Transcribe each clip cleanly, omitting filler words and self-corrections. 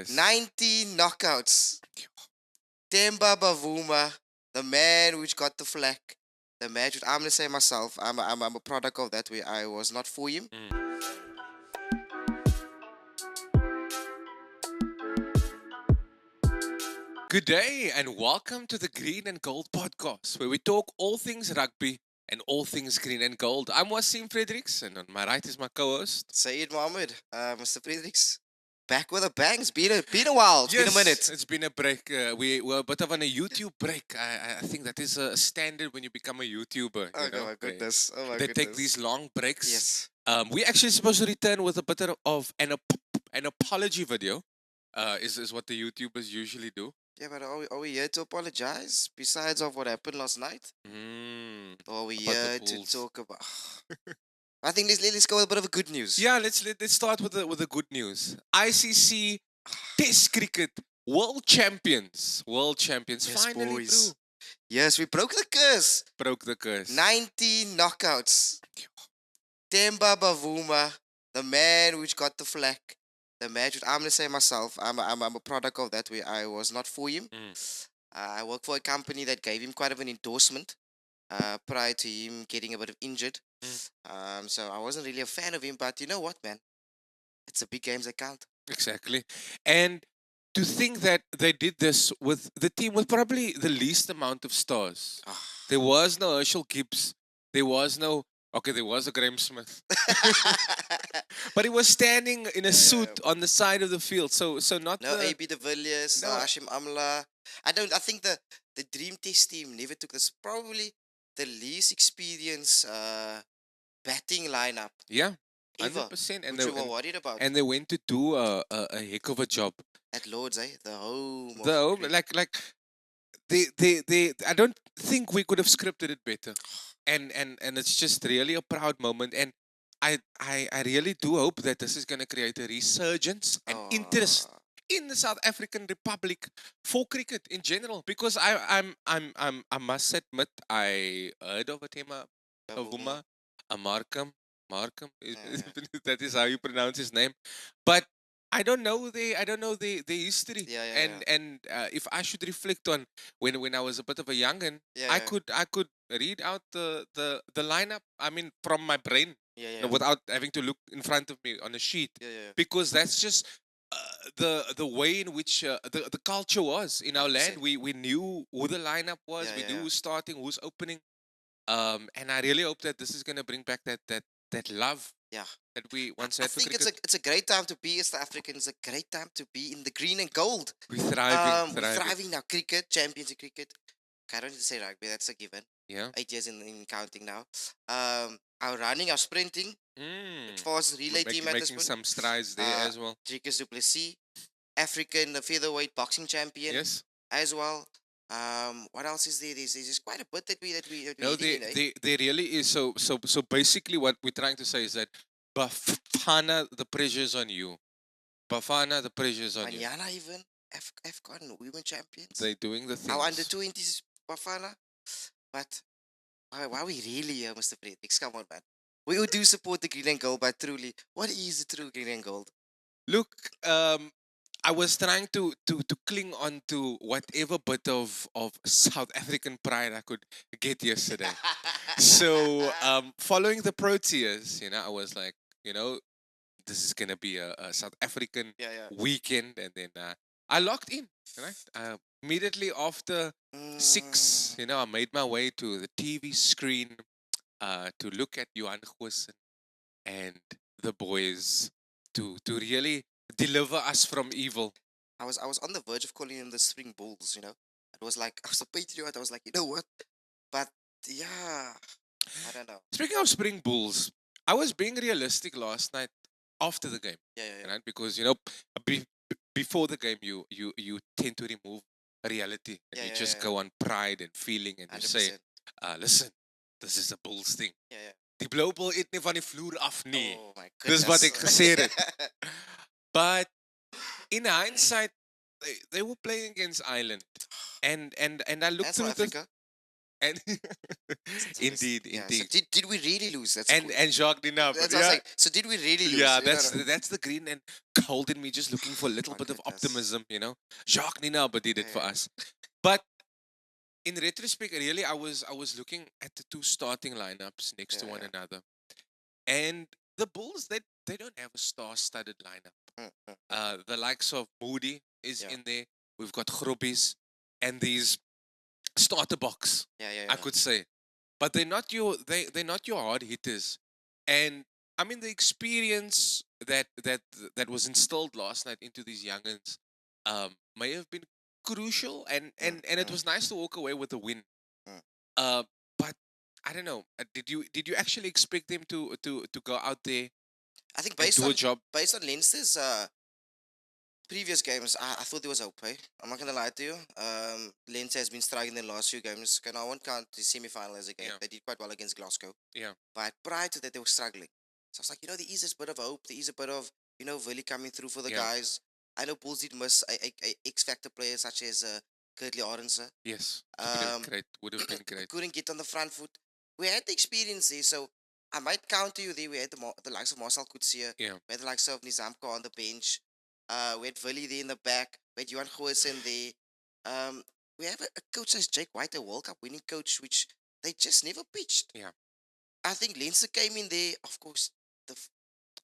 19 knockouts. Temba Bavuma, the man which got the flack. The man which I'm gonna say myself. I'm a product of that way. I was not for him. Mm. Good day and welcome to the Green and Gold podcast, where we talk all things rugby and all things green and gold. I'm Wasim Fredericks, and on my right is my co-host. Saeed Mohammed, Mr. Fredericks. Back with a bang. It's been a while. It's been a minute. It's been a break. We were a bit of on a YouTube break. I think that is a standard when you become a YouTuber. Oh You know, my goodness. Oh my they take these goodness. long breaks. Yes. We actually supposed to return with a bit of an apology video. Is what the YouTubers usually do. Yeah, but are we here to apologize? Besides of what happened last night? Mm, Or are we about the here to Bulls. talk about I think let's go with a bit of a good news. Yeah, let's start with the good news. ICC Test Cricket World Champions. Yes, Finally boys. through. Yes, we broke the curse. Broke the curse. 19 knockouts. Temba Bavuma, the man which got the flack. The man which I'm gonna say myself. I'm a product of that way. I was not for him. I work for a company that gave him quite of an endorsement prior to him getting a bit of injured. So I wasn't really a fan of him. But you know what, man? It's the big games that count. Exactly. And to think that they did this with the team with probably the least amount of stars. Ah. There was no Herschel Gibbs. There was no. Okay, there was a Graham Smith. But he was standing in a suit on the side of the field. So not No the. AB de Villiers, no No. Hashim Amla. I think the Dream Test team never took this. Probably the least experienced batting lineup Yeah. ever. 100%. Which we were worried about And they went to do a heck of a job. at Lords, the home. The of home, cricket. like they I don't think we could have scripted it better. And it's just really a proud moment. And I really do hope that this is gonna create a resurgence and interest Ah, in the South African Republic for cricket in general. Because I must admit I heard of a Tema Bavuma. Avuma, a Markham. Yeah. That is how you pronounce his name. But I don't know the history. Yeah. And if I should reflect on when I was a bit of a youngin, Yeah, I yeah. could read out the lineup. I mean, from my brain, Yeah. without having to look in front of me on a sheet, Yeah. because that's just the way in which the culture was in our land. 100%. We knew who the lineup was. Yeah, We knew yeah. who's starting, who's opening. And I really hope that this is gonna bring back that love Yeah. that we I, once I had for think cricket. it's a great time to be a South African. It's a great time to be in the green and gold. We're thriving, We're thriving. thriving now. Cricket, championship cricket. I don't need to say rugby. That's a given. Yeah. 8 years in counting now. Our running, our sprinting, Mm. fast relay team at this Making point. some strides there as well. Dricus du Plessis, African featherweight boxing champion Yes. as well. What else is there? There's quite a bit that we No, hitting in, eh? there really is. So basically, what we're trying to say is that Bafana, the pressure's on you. Bafana, the pressure's on you. Manyana even AFCON women champions. They're doing the Our under things. 20s Bafana. But why are we really here, Mr. Fredericks? Come on, man. We do support the green and gold, but truly, what is the true green and gold? Look, I was trying to cling on to whatever bit of South African pride I could get yesterday. So following the Proteas, I was like, this is gonna be a South African yeah. weekend, and then I locked in. Right, immediately after 6, Mm, I made my way to the TV screen to look at Johan Goosen and the boys to really deliver us from evil. I was on the verge of calling them the Springboks, It was like I was a patriot. I was like, you know what? But yeah, I don't know. Speaking of Spring Bulls, I was being realistic last night after the game, Yeah. right? Because before the game, you tend to remove reality and Yeah, you yeah, just yeah. go on pride and feeling, and you say, 100%. listen, this is a Bulls thing. Yeah. Die blauwbal eet nie van die vloer af nie. Oh my Dis goodness. wat ek gesê het. But in hindsight, they were playing against Ireland, and I looked And through South Africa. And indeed, Yeah. So indeed. did we really lose? And Jacques Dinap. That's what I was Yeah. like. So did we really lose? Yeah, You know? that's the green and cold in me just looking for a little My bit of goodness. optimism, Jacques Dinap did it for Yeah. us. But in retrospect, really I was looking at the two starting lineups next Yeah. to one Yeah. another. And the Bulls, they don't have a star-studded lineup. The likes of Moody is Yeah. in there. We've got Grobbies and these starter box, Yeah. Yeah. I Yeah. could say. But they're not your hard hitters. And I mean the experience that was instilled last night into these youngins may have been crucial, and it Mm. was nice to walk away with a win. Mm. But I don't know. Did you actually expect them to go out there I think and do a job? based on Leinster's previous games, I thought there was hope. Eh? I'm not gonna lie to you. Leinster has been struggling in the last few games. Can I won't count the semi-final as a game. Yeah, They did quite well against Glasgow, yeah, but prior to that, they were struggling. So I was like, there is this bit of hope. There is a bit of Willie coming through for the yeah. guys. I know Bulls did miss a X factor player such as Kurtley Orense. Yes, it would have Um, been great. Would have been great. couldn't get on the front foot. We had the experience there, so I might counter you there. We had the likes of Marcel Coetzee. Yeah, We had the likes of Nizamko on the bench. We had Willie there in the back. We had Johan Goosen there. We have a coach as Jake White, a World Cup winning coach, which they just never pitched. yeah. I think Leinster came in there, of course, the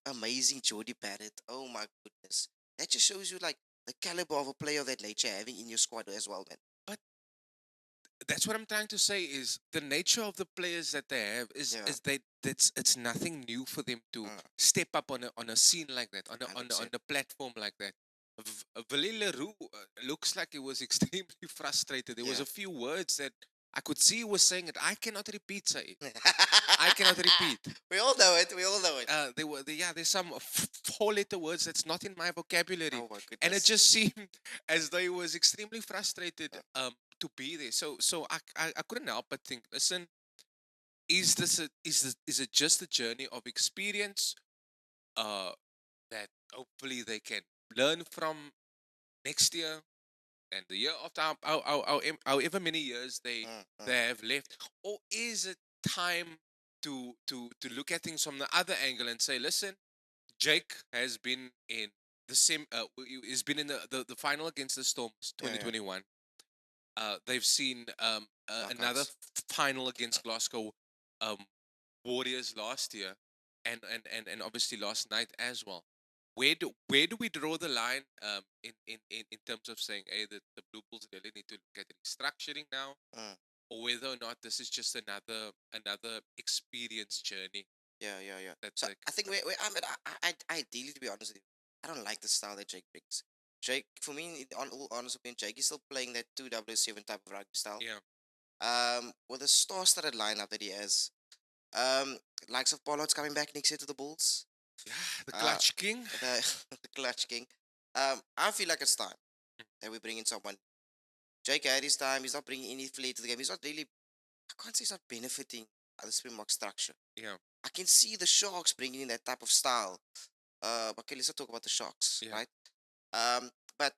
amazing Jody Barrett. Oh my goodness. That just shows you like the caliber of a player of that nature having in your squad as well, man. But that's what I'm trying to say is the nature of the players that they have is Yeah. is they that's it's nothing new for them to Mm, step up on a scene like that, on 100%. a platform like that. Willie Leroux looks like he was extremely frustrated. There was Yeah. a few words that I could see he was saying it. I cannot repeat, say. I cannot repeat. We all know it. We all know it. There's some four-letter words that's not in my vocabulary, Oh my and it goodness. just seemed as though he was extremely frustrated Uh, to be there. So I couldn't help but think, listen, is it just a journey of experience uh that hopefully they can learn from next year and the year after, however many years they mm, mm. they have left, or is it time to look at things from the other angle and say, listen, Jake has been in the same. He's been in the final against the Storms, Yeah, yeah. 2021. They've seen another Knockouts. final against Glasgow um, Warriors last year, and obviously last night as well. Where do we draw the line in terms of saying, hey, the Blue Bulls really need to look at restructuring now, Mm. or whether or not this is just another experience journey Yeah, yeah, yeah. that So they I think I mean, ideally, to be honest with you, I don't like the style that Jake brings. Jake, for me, on all honest opinion, Jake is still playing that 2-7 type of rugby style. yeah. With a star-studded lineup that he has. Um, likes of Pollard's coming back next year to the Bulls. Yeah, the Uh, Clutch King. the Clutch King. I feel like it's time that we bring in someone. Jake had his time. He's not bringing any flair to the game. He's not really. I can't say he's not benefiting the Springbok structure. Yeah, I can see the Sharks bringing in that type of style. Okay, let's not talk about the Sharks, yeah, right? But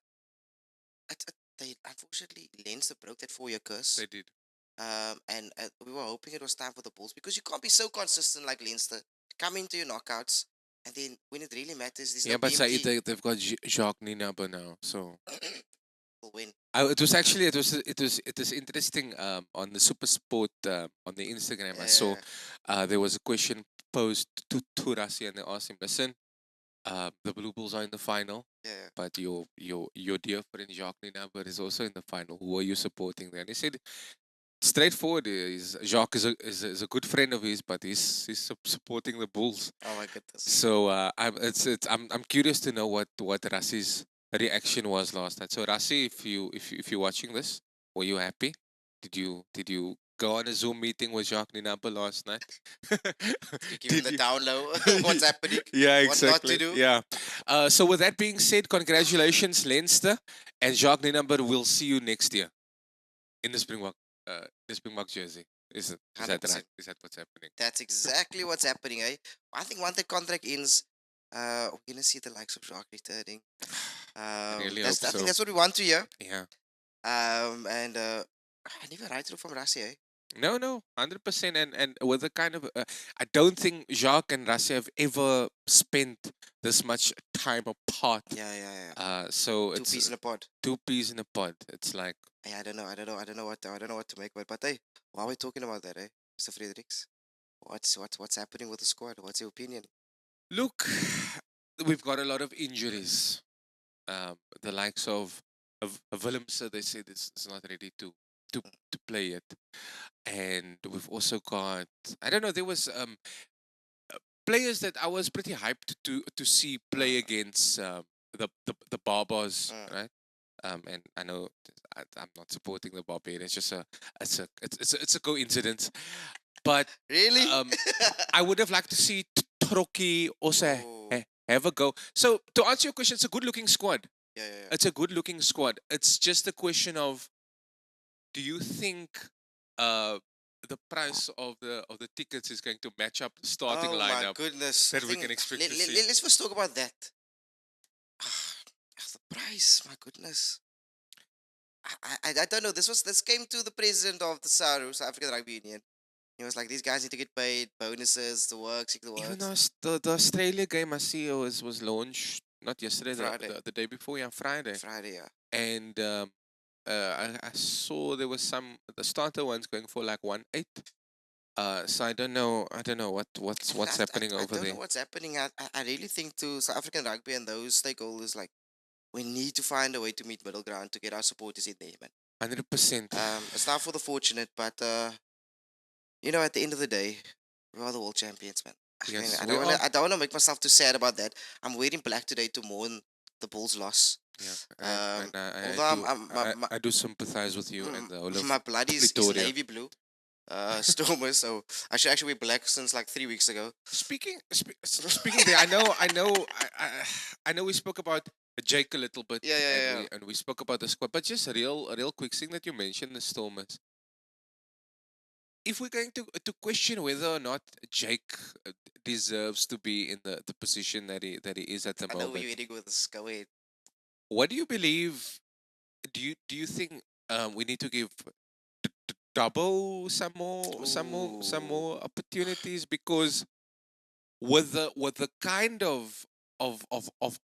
they unfortunately Leinster broke that 4-year curse. they did. And we were hoping it was time for the Bulls because you can't be so consistent like Leinster. Come into your knockouts, and then when it really matters, there's Yeah, no but Said, BMT. they've got Jacques Ninaba now, so Will win. it was actually it was interesting on the Super Sport on the Instagram. I saw Yeah, there was a question posed to Rassi, and they asked him, listen, the Blue Bulls are in the final, yeah. but your dear friend Jacques Ninaba is also in the final. Who are you supporting there? And he said, straightforward, Jacques is a good friend of his, but he's supporting the Bulls. Oh my goodness. So I'm curious to know what Rassi's reaction was last night. So Rassi, if you're watching this, were you happy? Did you go on a Zoom meeting with Jacques Ninapa last night? You give him Did the you? down low. What's happening? Yeah, What not to exactly. do? Yeah. So with that being said, congratulations, Leinster, and Jacques Ninapa. We'll see you next year in the Springbok jersey. Is that right? 100%. Is that what's happening? That's exactly what's happening, eh? I think once the contract ends, we're gonna see the likes of Jacques returning. I really That's hope I think so. that's what we want to hear. Yeah. And I never write through from Rassi, eh? No, 100%. And with the kind of, I don't think Jacques and Rassi have ever spent this much time apart. Yeah, yeah, yeah. So Two it's peas in a pod. two peas in a pod. It's like, I don't know. I don't know what to make of it. But hey, why are we talking about that, eh, Mr. Fredericks? What's happening with the squad? What's your opinion? look, we've got a lot of injuries. The likes of Willemse, they say this is not ready to to play yet, and we've also got, I don't know, there was players that I was pretty hyped to see play Mm, against, the Barbars, mm. right? And I know I'm not supporting the Barbarians. Just it's a coincidence, but Really? um, I would have liked to see Troki also Oh, have a go. So to answer your question, it's a good-looking squad. yeah, yeah, yeah. It's a good-looking squad. It's just a question of, do you think uh, the price of the tickets is going to match up the starting Oh my lineup goodness. I that we think can expect to see? let's first talk about that. The price, my goodness. I don't know. This came to the president of the SARU, South African Rugby Union. He was like, these guys need to get paid, bonuses, the works, the Even works. the Australia game, I see was launched not yesterday, Friday. the day before, yeah, Friday, Friday, yeah. and I saw there was some, the starter ones going for like 1.8. So I don't know what's happening I over don't know there. what's happening. I really think to South African rugby and those stakeholders, like, we need to find a way to meet middle ground to get our supporters in there, man. 100%. It's not for the fortunate, but at the end of the day, we're the world champions, man. I mean, Yes, we are. I don't wanna make myself too sad about that. I'm wearing black today to mourn the Bulls' loss. Yeah, Um, and I although do my I do sympathize with you and the whole of my blood is Pretoria. navy blue, Stormers. So I should actually wear black since like 3 weeks ago. Speaking there, I know we spoke about Jake a little bit, Yeah, yeah, and yeah. we spoke about the squad, but just a real quick thing that you mentioned, the Stormers. If we're going to question whether or not Jake deserves to be in the position that he is at the I know where moment, you're heading with this. Go ahead. what do you believe? Do you think we need to give double some Ooh. more opportunities, because with the kind of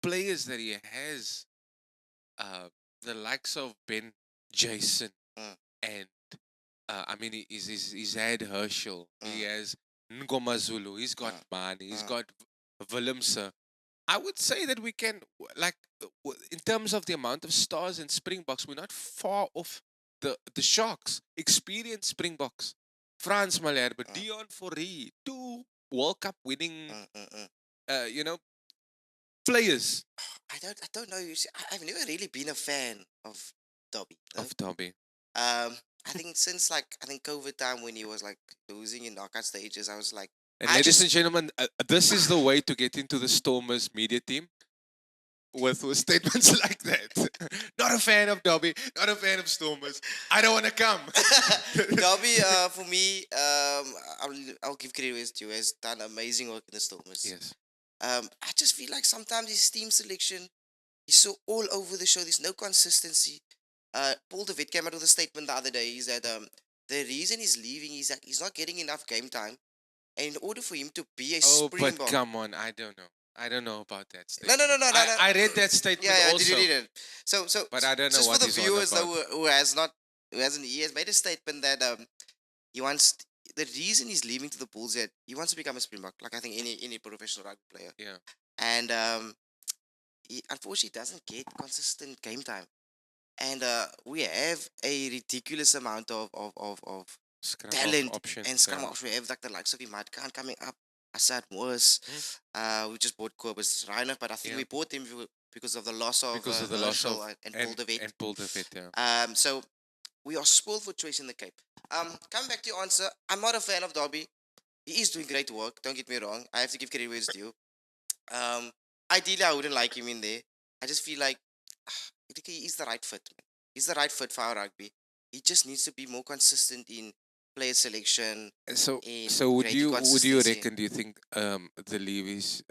players that he has, uh, the likes of Ben, Jason, Mm, and I mean, he's had Herschel, he mm, has Ngoma Zulu, he's got mm, Mani, he's mm, got Willemse. I would say that we can, like, in terms of the amount of stars in Springboks, we're not far off the Sharks, experienced Springboks. Frans Malherbe, mm, Dion Fourie, two World Cup winning, mm. you know, players I don't know. You see, I've never really been a fan of Dobby. Though. of Derby. I think since like I think COVID time when he was like losing in knockout stages, I was like, And I ladies just and gentlemen, this is the way to get into the Stormers media team, with statements like that. Not a fan of Derby, not a fan of Stormers. I don't want to come. Dobby. For me, I'll give credit where it's due. Has done amazing work in the Stormers. Yes. I just feel like sometimes his team selection is so all over the show. There's no consistency. Paul David came out with a statement the other day. Is that the reason he's leaving is that he's not getting enough game time, and in order for him to be a Oh, but Springbok, come on, I don't know. I don't know about that no, no, no, statement. no, no, no. I read that Yeah, statement yeah, did you also, read it? but I don't know Just for what the he's on viewers though, about. who has not, who hasn't, he has made a statement that he wants the reason he's leaving to the Bulls that he wants to become a Springbok, like I think any professional rugby player, Yeah. and he unfortunately doesn't get consistent game time, and we have a ridiculous amount of Scrum of talent and options, scrum yeah. halves. We have like the likes of Imad Khan coming up, Assad Moors. Mm, We just bought Kobus Reiner, but I think yeah. we bought him because of the loss of Because of the loss Herschel of and Paul de Wet. and Paul David, yeah. So we are spoiled for choice in the Cape. Coming back to your answer, I'm not a fan of Dobby. He is doing great work. Don't get me wrong. I have to give credit where it's due. Um, Ideally, I wouldn't like him in there. I just feel like I think he is the right fit. Man. He's the right fit for our rugby. He just needs to be more consistent in player selection, in So creating would you consistency. reckon? Do you think the Levies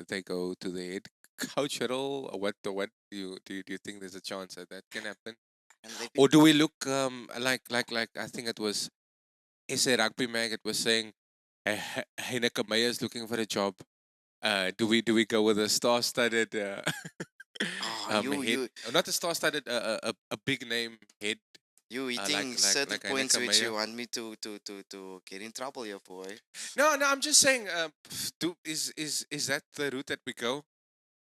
they go to the head coach at all? Or what do you think there's a chance that that can happen? And they've been Or do we look like I think it was SA Rugby Mag, it was saying Heineke Meyer is looking for a job. Do we go with a star-studded Oh, head? Not a star-studded, a big name head, you like eating like certain like points Heineke which you Meyer. want me to get in trouble here, boy. No, no, I'm just saying. Is that the route that we go?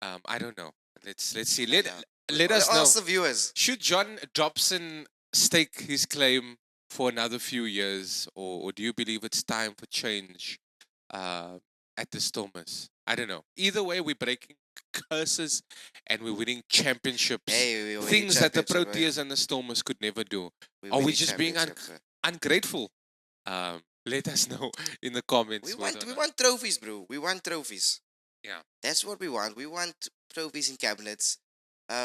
I don't know. Let's see. I Let know. let us know. Ask the viewers. Should John Dobson stake his claim for another few years, or do you believe it's time for change uh, at the Stormers? I don't know. Either way, we're breaking curses and we're winning championships. Hey, we're winning Things that the championship, eh? Proteas and the Stormers could never do. We're Are we winning just being championships, eh? ungrateful? Let us know in the comments We whether or want we not. want trophies, bro. We want trophies. Yeah. That's what we want. We want trophies in cabinets.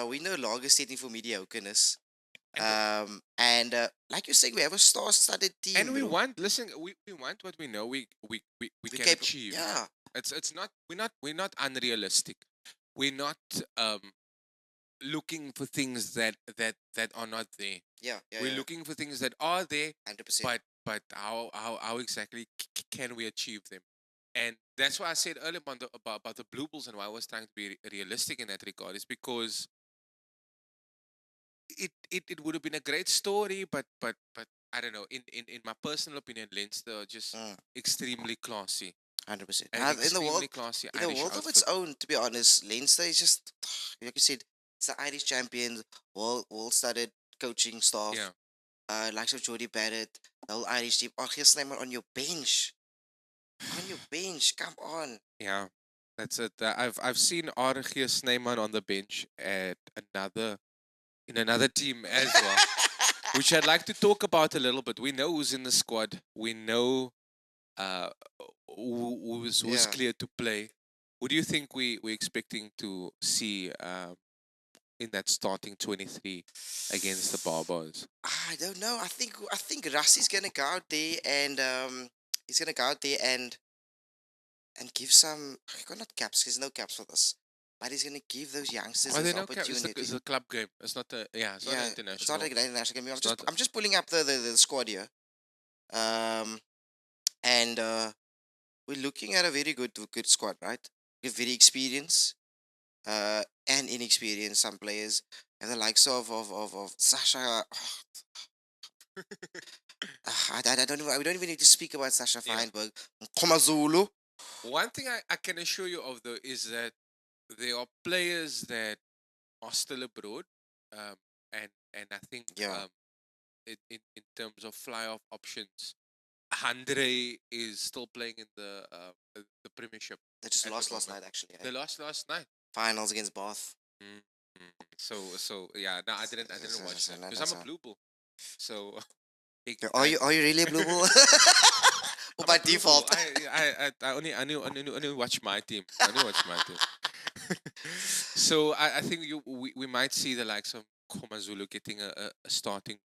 We no longer setting for mediocreness. And Like you're saying, we have a star-studded team, we bro. want, listen, we want what we know we We can capable. achieve. Yeah, It's not, we're not unrealistic. We're not looking for things that are not there. yeah, yeah, We're yeah. looking for things that are there, 100%. but how exactly can we achieve them? And that's why I said earlier about the Blue Bulls, and why I was trying to be realistic in that regard, is because it would have been a great story, but I don't know. In my personal opinion, Leinster are just Mm, extremely classy, 100%. an In the world, extremely classy in the Irish world of its outfit. own, to be honest, Leinster is just like you said, it's the Irish champions, world-studded coaching Yeah, staff. Likes of Jody Barrett, the whole Irish team. Oh, here's Snyman on your bench. On your bench, come on. yeah. That's it. I've seen Archie Snyman on the bench at another team as well, which I'd like to talk about a little bit. We know who's in the squad. We know uh, who's Yeah. clear to play. Who do you think we're expecting to see in that starting 23 against the Barbars? I don't know. I think Rusty's gonna go out there and he's gonna go out there and give some not caps, there's no caps for this. But he's gonna give those youngsters Are this they no cap? It's opportunity. a club game. It's not a, yeah. It's not an Yeah, it's not international. like an international game. It's not. I'm just pulling up the squad here. Um and we're looking at a very good squad, right? With very experienced and inexperienced some players. And the likes of Sasha. I don't even, we don't even need to speak about Sasha Yeah. Feinberg. Komazulu. One thing I can assure you of though is that there are players that are still abroad, um, and I think Yeah, in terms of fly off options, Andre is still playing in the Premiership they just at the lost last moment. night actually. Eh? They lost last night. Finals against Bath. Mm, so yeah, no, I didn't watch that because I'm a blue bull. So Yeah, I are you really a blue bull? Or I'm a by blue bull. default? I only watch my team. I only watch my team. So I think we might see the likes of Komazulu getting a starting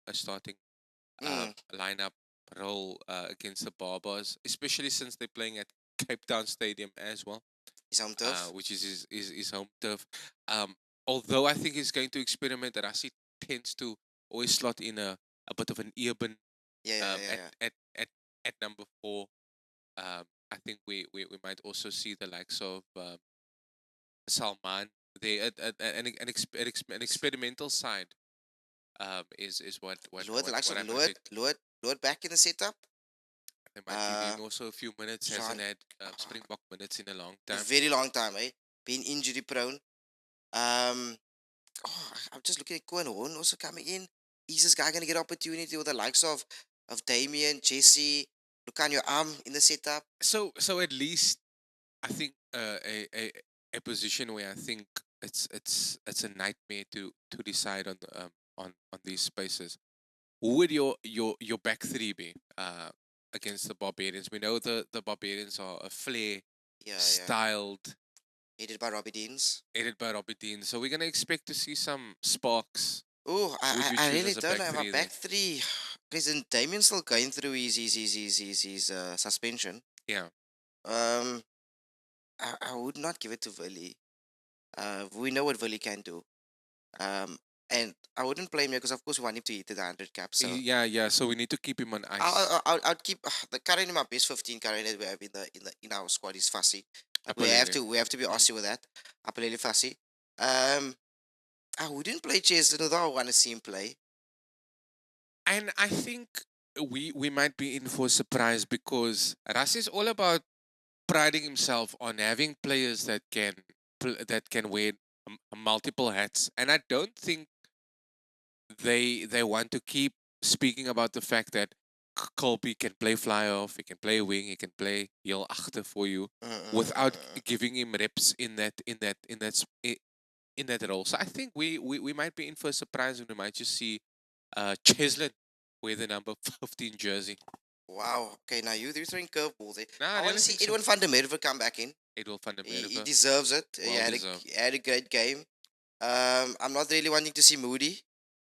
Mm, lineup role against the Barbars, especially since they're playing at Cape Town Stadium as well, he's home turf. which is his home turf. Um, Although I think he's going to experiment, that Rasi tends to always slot in a bit of an urban Yeah, yeah, um, yeah, at, yeah. at, at, at number 4. I think we might also see the likes of Salman. They an experimental side is what I predict. Lord back in the setup. They might give Uh, him also a few minutes. Hasn't Jean, had Springbok minutes in a long a time. very long time, eh? Being injury prone. Um, I'm just looking at Cohen Horn also coming in. Is this guy gonna get opportunity with the likes of Damien, Jesse, look on your arm in the setup? So at least I think a position where I think it's a nightmare to decide on on these spaces. Who would your back three be against the Barbarians? We know the Barbarians are a flair Yeah, yeah. styled, Headed by Robbie Deans. headed by Robbie Dean. So we're gonna expect to see some sparks. Oh, Who would you I choose really as a don't back know my three back there? three. Isn't Damien still going through his suspension? Yeah. Um, I would not give it to Willie. We know what Willie can do. Um, and I wouldn't play him because of course we want him to hit the 100 cap. So Yeah. So we need to keep him on ice. I'd keep the currently my best 15 currently that we have in our squad is Fussy. Like, Apolele. we have to be Mm. Aussie with that. Apolele Fussy. I wouldn't play Cheston although I want to see him play. And I think we might be in for a surprise because Ras is all about priding himself on having players that can wear multiple hats, and I don't think they want to keep speaking about the fact that Colby can play fly off, he can play wing, he can play heel achter for you without giving him reps in that role. So I think we might be in for a surprise and we might just see Cheslin wear the number 15 jersey. Wow. Okay, now you're throwing curveballs. Nah, I I want really to see think so. Edwin van der Merwe come back in. Edwin van der He Merwe. deserves it. Well deserved. He had a great game. I'm not really wanting to see Moody.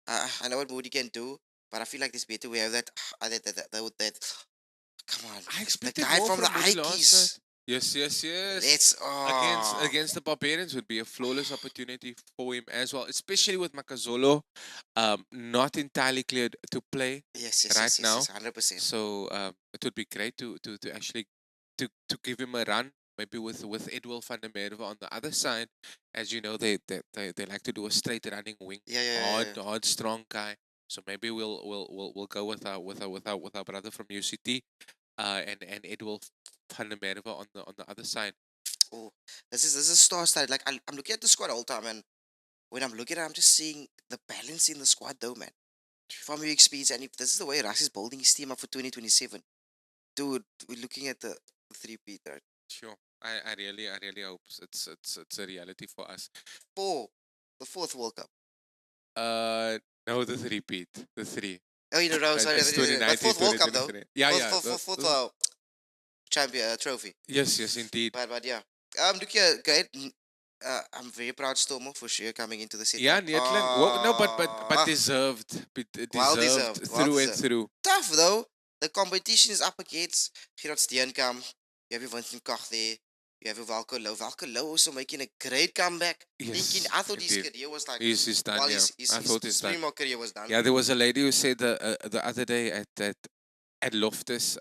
I know what Moody can do, but I feel like this better we have that. Come on, I the expected guy more from the Moody last Ikeys. night. Yes. It's Against the Barbarians would be a flawless opportunity for him as well, especially with Makazolo not entirely cleared to play right now. 100%. So it would be great to actually to give him a run, maybe with Edwin van der Merwe on the other side. As you know, they like to do a straight running wing, hard, strong guy. So maybe we'll go with our brother from UCT, and Edwin van der Merwe on the other side. Oh, this is star studded. Like I'm looking at the squad all the time, and when I'm looking at it, I'm just seeing the balance in the squad, though, man. From your experience, and if this is the way Ras is building his team up for 2027, dude, we're looking at the three-peat, right? Sure. I really hope it's a reality for us. The fourth World Cup. No, the three-peat. The three. Oh, you know, sorry, It's but fourth World Cup though. 2023. Yeah. Fourth champion trophy. Yes, indeed. But yeah, looking at great. I'm very proud Stormo for sure coming into the city. Yeah, Neetling. Well, no, but deserved. Well Deserved deserved. through and through. Tough though. The competition is up against Gerard Steenkamp. You have your Vincent Koch there. You have your Valko Low. Valko Low also making a great comeback. Yes, I thought his indeed. career was like. He's done. Well, Yeah, I thought his he's done. Springbok career was done. Yeah, there was a lady who said the other day at Loftus,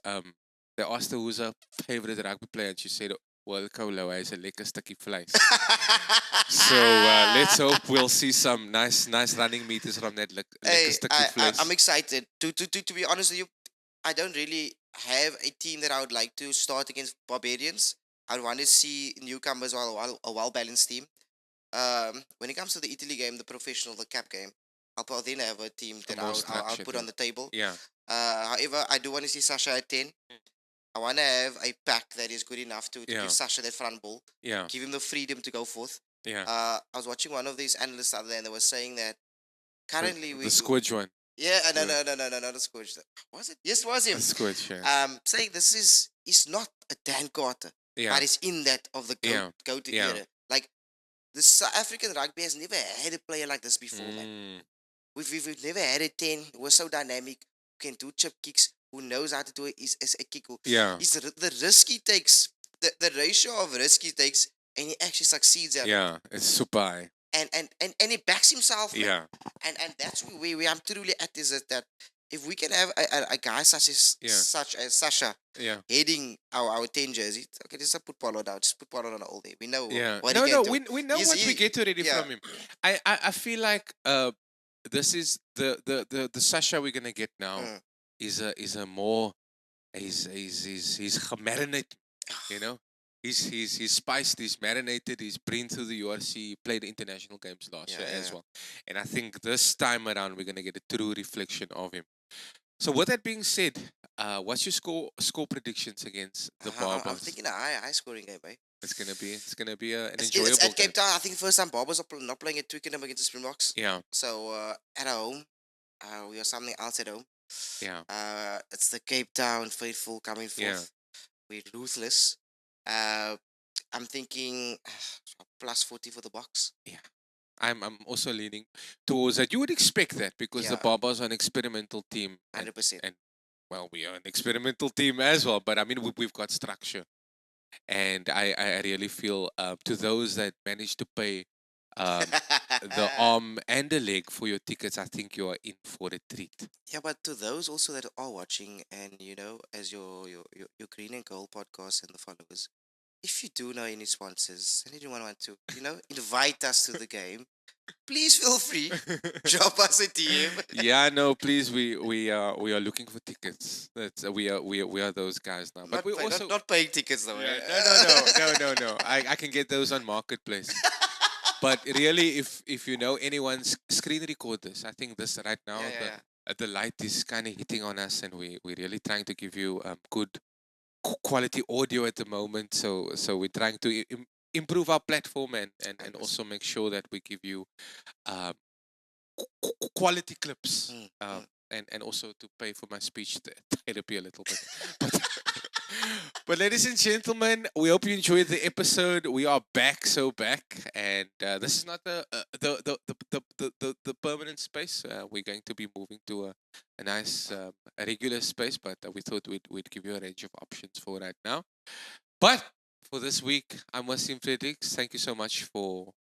they asked her who's her favorite rugby player, and she said, "Well, Kolo is a lekker stukkie vleis." So let's hope we'll see some nice running meters from that lekker stukkie vleis. I'm excited. To be honest with you, I don't really have a team that I would like to start against Barbarians. I want to see newcomers or a well-balanced team. When it comes to the Italy game, the professional, the cap game, I'll probably then have a team that more I'll structured put on the table. Yeah. However, I do want to see Sasha at 10. I want to have a pack that is good enough to Yeah. give Sasha that front ball, Yeah. give him the freedom to go forth. Yeah. I was watching one of these analysts the other day, and they were saying that currently the Squidge one. Yeah, no, Yeah. not the Squidge. Was it? Yes, it was him. The Squidge, yeah. Saying this is not a Dan Carter, Yeah. but it's in that of the Yeah. go to Yeah. era. Like the South African rugby has never had a player like this before, man. Mm. We've never had a 10 who was so dynamic, who can do chip kicks, who knows how to do it is a kick. Yeah. He's the risk he takes, the ratio of risk he takes, and he actually succeeds at it. Yeah. It's super high. And he backs himself. Man. Yeah. And that's where we am truly at is that if we can have a guy such as Sasha Yeah. heading our 10 jersey, okay, just put Paulo down. Just put Paulo on all day. We know Yeah. what No, he can do. we know what we get already yeah. from him. I feel like this is the Sasha we're gonna get now is a more he's marinated, you know. He's spiced, he's marinated, he's been through the URC, played international games last year as well. And I think this time around we're gonna get a true reflection of him. So with that being said, what's your score predictions against the Barbers? I'm thinking a high scoring game, eh? It's gonna be an It's enjoyable at game. Cape Town. I think the first time Barbers are not playing at Twickenham against the Springboks. Yeah. So at home, we have something else at home. Yeah. It's the Cape Town faithful coming forth. Yeah. We're ruthless. I'm thinking plus 40 for the box. Yeah. I'm also leaning towards that. You would expect that because the Yeah. Barbers are an experimental team. 100%. And well, we are an experimental team as well. But I mean, we've got structure. And I really feel to those that manage to pay the arm and the leg for your tickets, I think you are in for a treat. Yeah, but to those also that are watching, and as your Green and Gold podcast and the followers, if you do know any sponsors and anyone want to, invite us to the game, please feel free. Drop us a DM. Yeah, no, please, we are looking for tickets. That's we are those guys now. But Not we pay, also not paying tickets though, yeah, eh? no. I can get those on marketplace. But really, if you know anyone's screen record this, I think this right now Yeah, yeah, yeah. the light is kind of hitting on us, and we're really trying to give you good quality audio at the moment. So we're trying to improve our platform and also 100%. make sure that we give you um, quality clips. Mm, Um, mm. and also to pay for my speech therapy a little bit. But but ladies and gentlemen, we hope you enjoyed the episode. We are back, so back, and this is not the permanent space. We're going to be moving to a nice a regular space, but we thought we'd give you a range of options for right now. But for this week, I'm Wasim Fredericks. Thank you so much for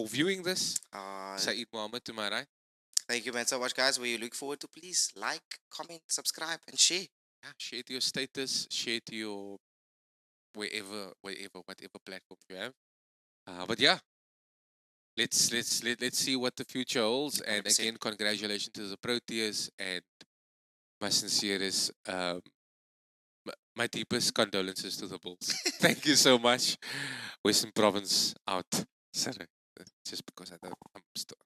viewing this. Uh, Saeed Mohammed to my right. Thank you, man, so much, guys. We look forward to, please like, comment, subscribe, and share. Yeah, share to your status, share to your whatever platform you have. But yeah, let's see what the future holds. And 100%. again, congratulations to the Proteas and my sincerest, my deepest condolences to the Bulls. Thank you so much. Western Province out. Sorry, just because I'm still